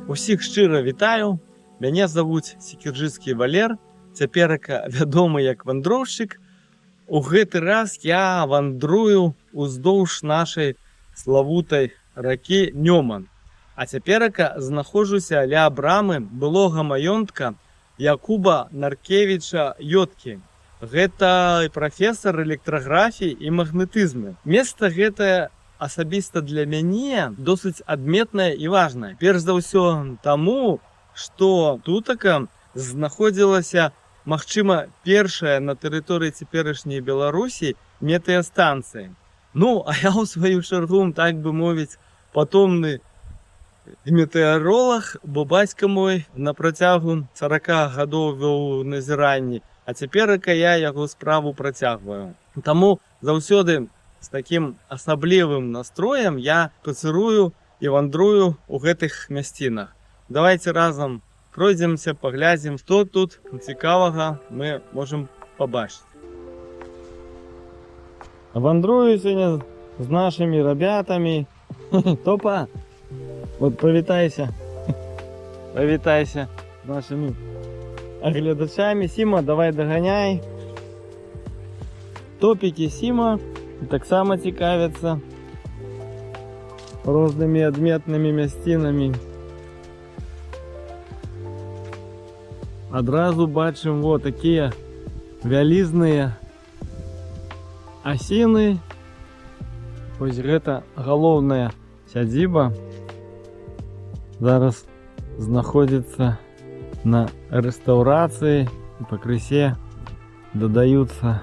Усіх шчыра вітаю. Мяне завуць Секіржыцкі Валер, цяперака вядомы як вандроўшчык. У гэты раз я вандрую уздоўж нашай славутай ракі Нёман. А цяперака знаходжуся ля брамы былога маёнтка Якуба Наркевіча Йоткі. Гэта прафесар электраграфіі і магнетызму. Месца гэтае асабіста для мяне досыць адметнае і важнае. Перш за ўсё таму, што тутака знаходзілася, магчыма, першая на тэрыторыі цяперашняй Беларусі метэастанцыя. Ну, а я ў сваю чаргу, так бы мовіць, патомны метэаролаг, бо бацька мой на працягу 40 гадоў вёў назіранні, а цяперака я яго справу працягваю. Таму заўсёды з такім асаблівым настроем я пацырую і вандрую ў гэтых мясцінах. Давайте разам пройдземся, паглядзім, што тут цікавага мы можам пабачыць. Вандрую сёння з нашымі ребятамі. Топа! Вот павітайся. Павітайся з нашымі гледачамі. Сіма, давай даганяй. Топікі Сіма таксама цікавяцца рознымі адметнымі мясцінамі. Адразу бачым вот такія вялізныя асіны. Вось гэта галоўная сядзіба. Зараз знаходзіцца на рэстаўрацыі, пакрысе дадаюцца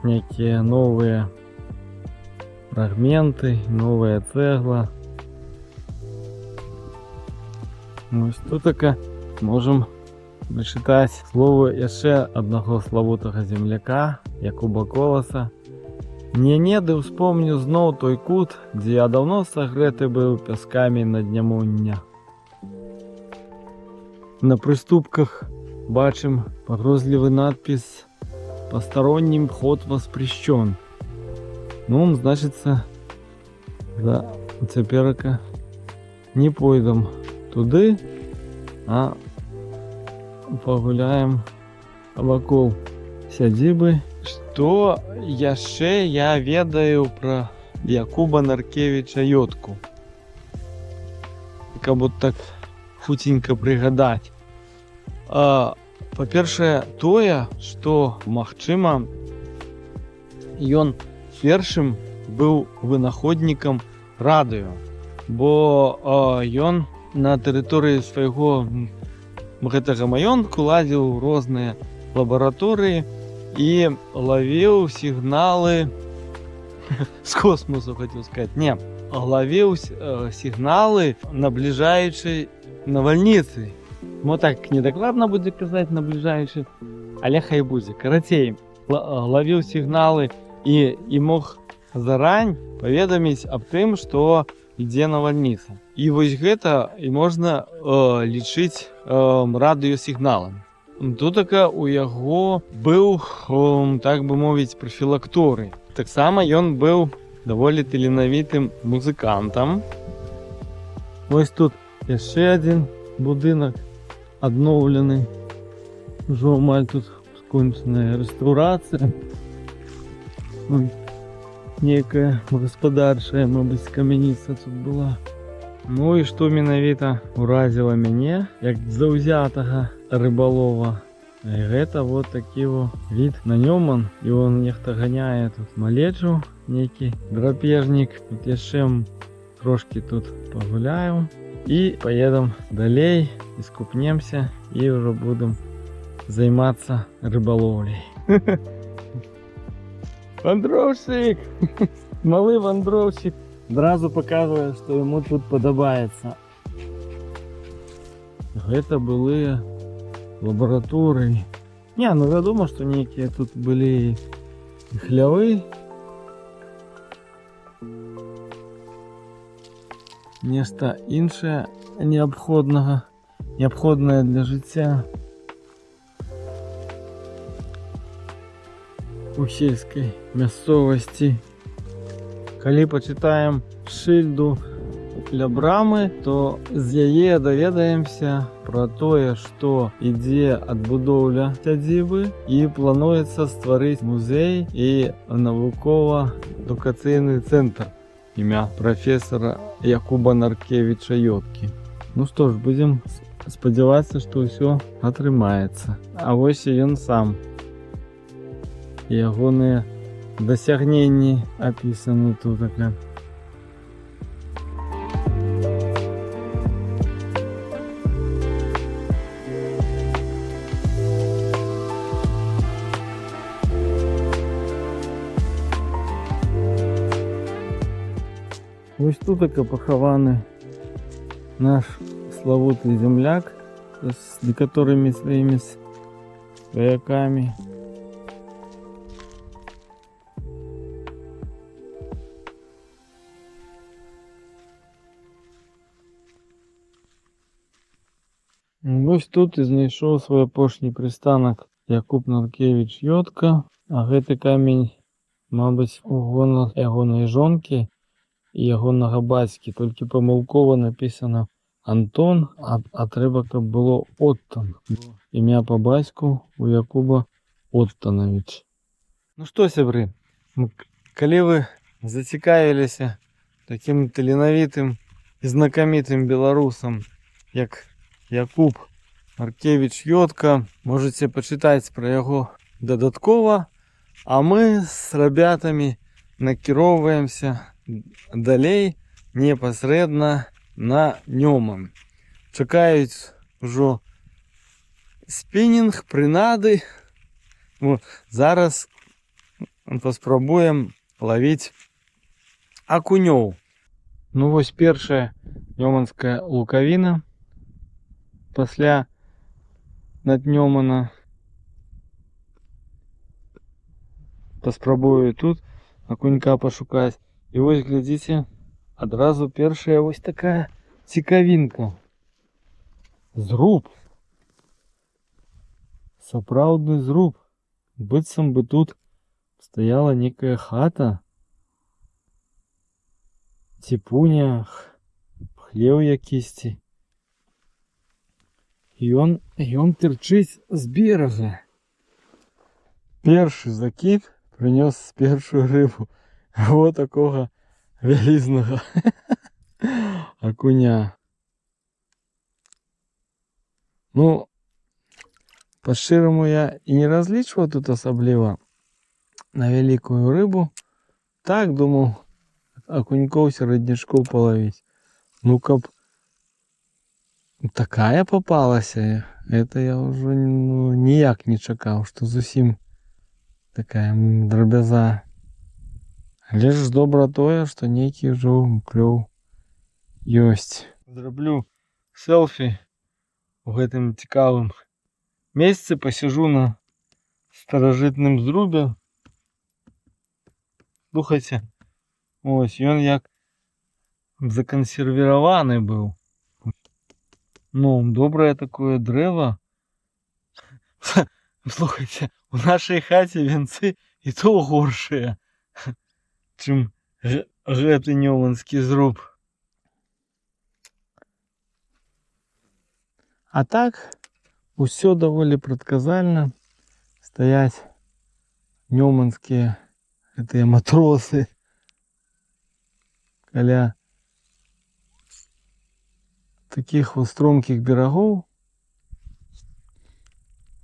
некие новые фрагменты, новая цегла. Вось тутака можем прачытаць словы яшчэ аднаго славутага земляка Якуба Коласа. Не-не, ды ўспомню зноў той кут, дзе я даўно сагрэты быў пяскамі на днямоння. На прыступках бачым пагрозлівы надпіс «Посторонним вход воспрещен». Ну, значится, да, цяперака не пойдем туды, а пагуляем вакол сядзібы. Што яшчэ я ведаю пра Якуба Наркевіча Йотку? Каб вот так хуценька прыгадаць. Па-першае, тое, што, магчыма, ён першым быў вынаходнікам радыё, бо ён на тэрыторыі свайго гэтага маёнтку ладзіў розныя лабараторыі і лавіў сігналы з космосу, хацеў сказаць. Не, лавіў сігналы набліжаючай навальніцы. Мо так недакладна будзе казаць набліжаючы, але хай будзе. Карацей, лавіў сігналы і мог зарань паведаміць аб тым, што ідзе навальніца. І вось гэта і можна лічыць радыёсігналам. Тутака у яго быў, так бы мовіць, прафілакторый. Таксама ён быў даволі таленавітым музыкантам. Вось тут яшчэ адзін будынак адноўлены. Ужо амаль тут скончаная рэстаўрацыя. Некая гаспадарчая, мабыць, камяніца тут была. Ну і што менавіта уразіла мяне, як заўзятага рыбалова. Гэта вот такі від на Нёман. І он нехта ганяе тут малечу, нейкі драпежнік. Тут яшчэ трошки тут пагуляю. І поедем далей, і скупнемся, і ўжо будем займацца рыбаловляй. Вандроўшчык! Малы вандроўшчык адразу паказвае, што яму тут падабаецца. Гэта былыя лабараторыі. Не, ну вядома, што нейкія тут былі і хлявы. Нешта іншае неабходнае для жыцця у сельскай мясцовасці. Калі пачытаем шыльду ля брамы, то з яе даведаемся пра тое, што ідзе адбудоўля сядзібы і плануецца стварыць музей і навукова-адукацыйны цэнтр імя прафесара Якуба Наркевіча Йодкі. Ну што ж, будзем спадзявацца, што ўсё атрымаецца. А вось і ён сам. Ягоныя дасягненні апісаны тут. Вось тут пахаваны наш славуты земляк з некаторымі сваімі сваякамі. Вось тут і знайшоў свой апошні прыстанак Якуб Наркевіч Йодка, а гэты камень, мабыць, у гонар ягонай жонкі і ягонага бацькі, толькі памылкова напісана Антон, а трэба, каб было Оттан. Імя па бацьку у Якуба Оттанович. Ну што, сябры, калі вы зацікавіліся такім таленавітым і знакамітым беларусам, як Якуб Наркевіч Йодка, можете пачытаць пра яго дадаткова, а мы з рабятамі накіроўваемся далей непасрэдна на Нёман. Чакаюць ужо спінінг, прынады. Зараз паспрабуем лавіць акунёў. Ну вось першая нёманская лукавіна пасля Наднёмана. Паспрабую тут акунька пашукаць. І вось глядзіце, адразу першая вось такая цікавінка. Зруб. Сапраўдны зруб. Быццам бы тут стаяла некая хата. Ціпуня, хлеў якісьці. Ён тырчыць з берага. Першы закід прынёс першую рыбу. Вот такого вялізнага акуня. Ну, па-шчыраму я і не разлічваў тут асабліва на вялікую рыбу. Так, думаў, акунькоў сераднячкоў палавіць. Ну, каб такая попалася, это я ўжо ніяк не чакаў, што зусім такая драбяза. Але ж добра тое, што нейкі ўжо клёў ёсць. Зраблю селфі у гэтым цікавым месцы, пасяжу на старажытным зрубе. Слухайце, ось ён як закансервіраваны быў. Ну, добрае такое дрэва. Слухайце, у нашай хаце венцы і то горшыя, чым гэты нёманскі зруб. А так, усё даволі прадказальна. Стаяць нёманскія гэтыя матросы каля таких вот стромкіх берагоў.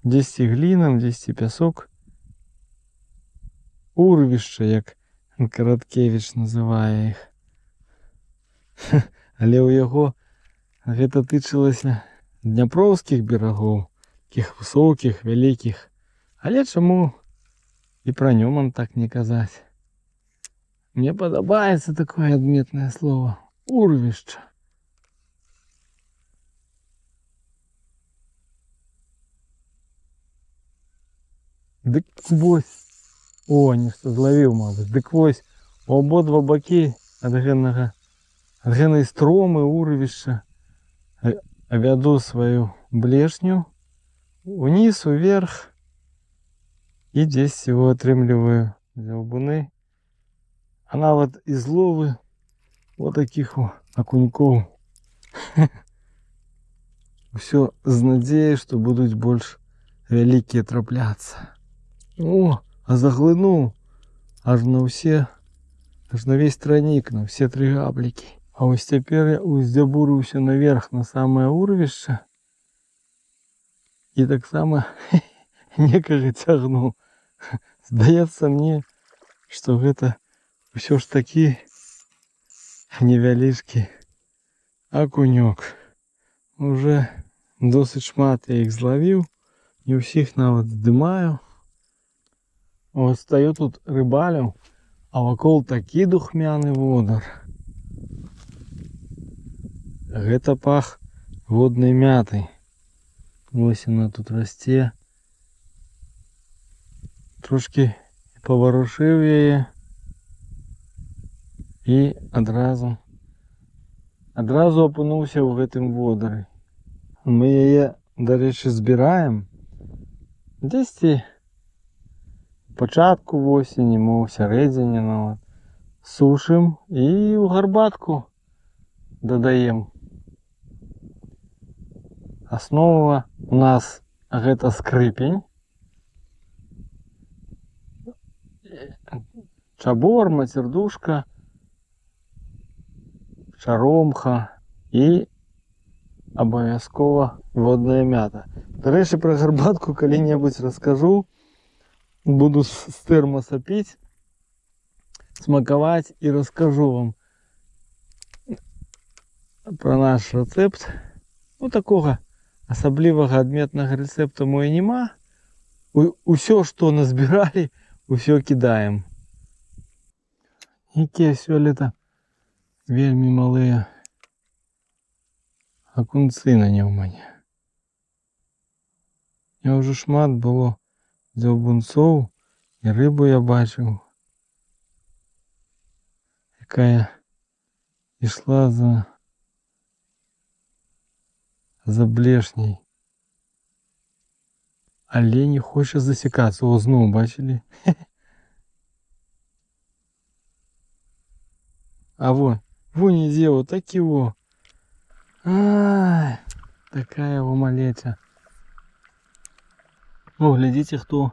Дзесьці глінам, дзесьці пясок. Урвішча, як Караткевіч называе іх. Але ў яго гэта тычылася дняпроўскіх берагоў, такіх высокіх, вялікіх. Але чаму і пра Нёман так не казаць? Мне падабаецца такое адметнае слово. Урвішча. Дык вось. О, нешта злавіў, мабыць. Дык вось, у абодва бакі ад гэнай стромы урвішча вяду сваю блешню уніз, уверх і дзесьці его атрымліваю дзяўбуны. А нават і зловы вот такіх окуньков. Все з надеей, что будут больше великие трапляться. О, а заглянул аж на весь тройник, на все 3 габлики. А ось тепер я уздябурився наверх на самое урвище. І так само некага тягнув. Здаецца мне, што гэта ўсё ж такі невялічкі акунёк. Уже досыць шмат я іх злавіў, не ўсіх нават здымаю. Ось стаю тут рыбалю, а вакол такі духмяны водар. Гэта пах воднай мятай. Вось яна тут расце. Трошки паварушыў яе і адразу апынуўся ў гэтым водары. Мы яе, дарэчы, збіраем дзесьці пачатку восені, мо ў сярэдзіне нават. Сушым і ў гарбатку дадаем. Аснова у нас гэта скрыпень, чабор, мацердушка, шаромха і абавязкова водная мята. Дарэчы, пра гарбатку калі-небудзь раскажу. Буду з тэрмаса піць, смакаваць і раскажу вам пра наш рэцэпт. Ну, такога асаблівага адметнага рэцэпту мо і няма. Усё, што назбіралі, усё кідаем. Якія сёлета вельмі малыя акунцы на Няўмане. Я ўжо шмат было дзяўбунцоў, і рыбу я бачыў, якая ішла за блешняй. Але не хоча засекацца. О, зноў бачылі? А вон ідзе, вот такі во. Ай, такая во малеця. О, глядзіце, хто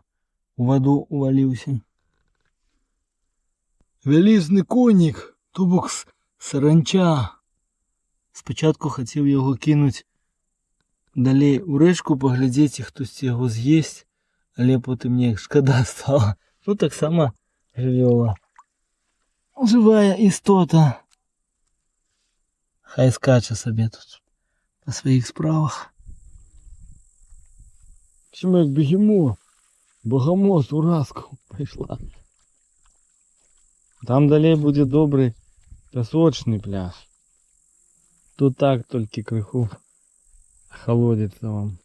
у ваду уваліўся. Вялізны конік, то бок саранча. Спачатку хацеў яго кінуць далей у рэчку, паглядзець, хтосьці яго з'есць, але потым мне шкада стала. Ну, таксама жывёла. Жывая істота. Хай скача сабе тут па сваіх справах. Чому як бегемот, богомоз у раску пайшла. Там далей будзе добры пясочны пляж. Тут так толькі крыху холодится вам.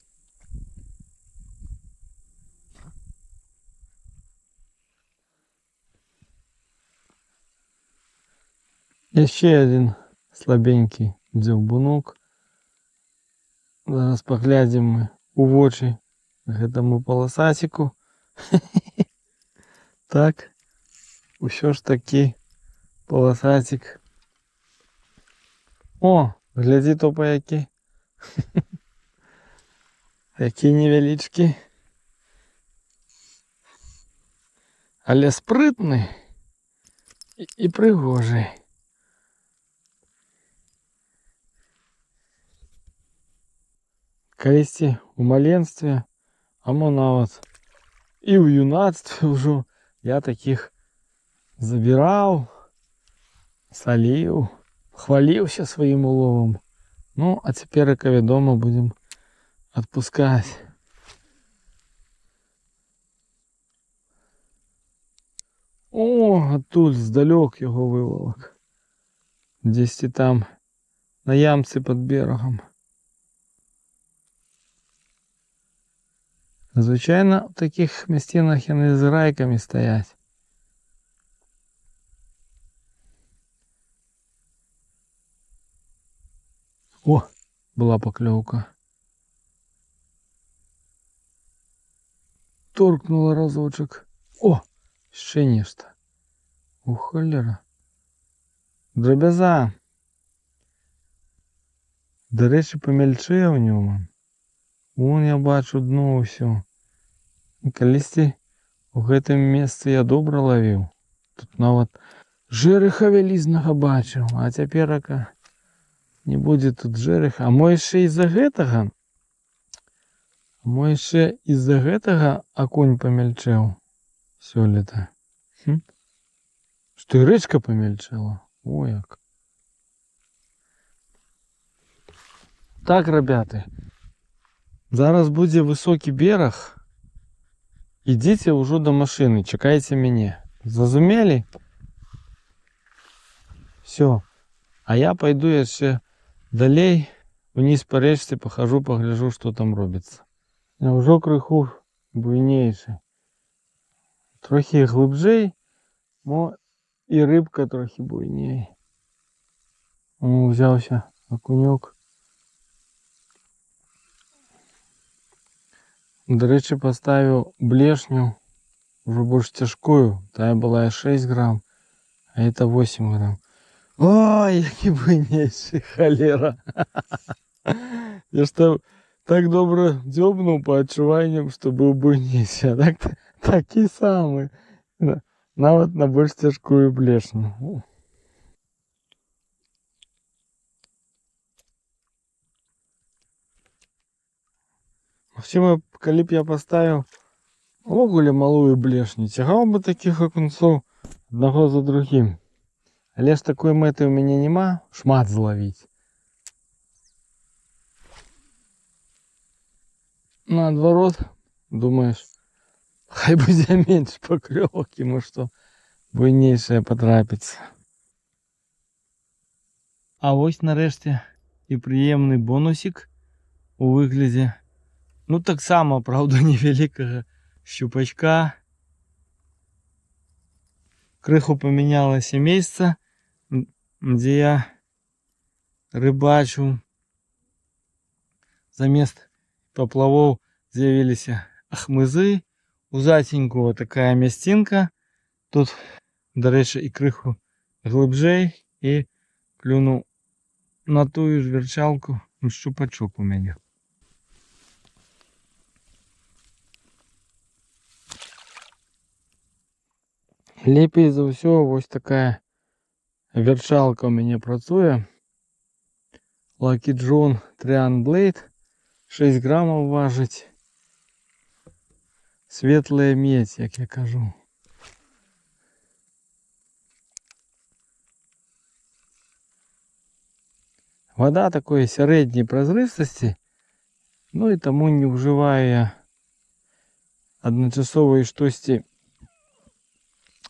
Еще один слабенький дзяўбунок. Зараз паглядзім мы у вочы гэтаму паласасіку. Так, усё ж такі паласасік. О, глядзі то па які. Які невялічкі. Але спрытны і прыгожы. Калісьці у маленстве, а мо нават і ў юнацтве ўжо я такіх забіраў, саліў, хваліўся сваім уловам. Ну, а цяперака, вядома, будзем адпускаць. О, адтуль здалёк яго вывалак. Дзесьці там на ямцы пад берагам. Звычайна, у такіх мясцінах яны з райкамі стаяць. О, была паклёўка. Торкнула разочак. О, яшчэ нешта. У холера. Драбяза. До речі, помельчає в ньому. Вон я бачу дно все. Колись у гэтым месцы я добра ловіў. Тут нават жэрэха вялізнага бачыў, а цяперака не будзе тут жэрэха. А мо яшчэ з-за гэтага акунь памяльчэў сёлета. Што і рэчка памяльчэла. О як. Так, ребята, зараз будзе высокі бераг. Ідзіце ўжо да машыны, чакайце мяне. Зразумелі? Все. А я пойду яшчэ далей вниз по рэчцы, пахажу, пагляжу, што там робіцца. Ўжо крыху буйнейшы. Трохі глыбжэй, мо і рыбка трохі буйней. Узяўся акунёк. До рэчы, поставіў блешню, уже больш цяжкую. Тая была 6 грамм, а это 8 грамм. Ой, які буйнейшы, халера. Я ж так добра дзёбнуў по адчуванням, што быў буйнейшы, а так такі самы. Нават на больш цяжкую блешню. Магчыма, калі б я паставіў увогуле малую блешню, цягаў бы такіх акунцоў аднаго за другім. Але ж такой мэты ў мяне няма шмат злавіць. Наадварот, думаеш, хай будзе менш паклёвак, мо што буйнейшае патрапіцца. А вось нарэшце і прыемны бонусік у выглядзе, ну таксама, правда, невялікага щупачка. Крыху памянялася месца, дзе я рыбачу. Замест паплавоў з'явіліся ахмызы. У заценьку такая мясцінка. Тут, дарэчы, і крыху глыбжэй, і клюнуў на тую ж вярчалку шчупачок у мяне. Лепей за ўсё вось такая вярчалка у мяне працуе. Lucky John Trian Blade, 6 граммов важыць. Светлая медь, як я кажу. Вода такой сярэдняй празрыстасці, ну і таму не ўжываю я адначасова і штосьці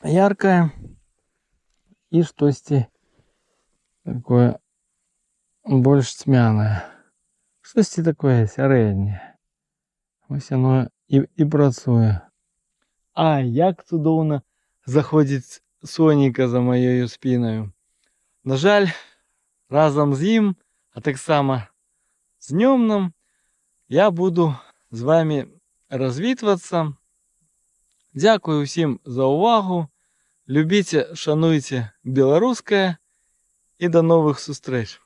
яркое и штосьці такое больш цьмянае. Штосьці такое сярэдняе. Вось оно і працуе. А як цудоўна заходзіць сонейка за маёю спінаю. На жаль, разам з ім, а таксама з днём нам, я буду з вами развітвацца. Дзякую ўсім за ўвагу. Любіце, шануйце беларускае і да новых сустрэч.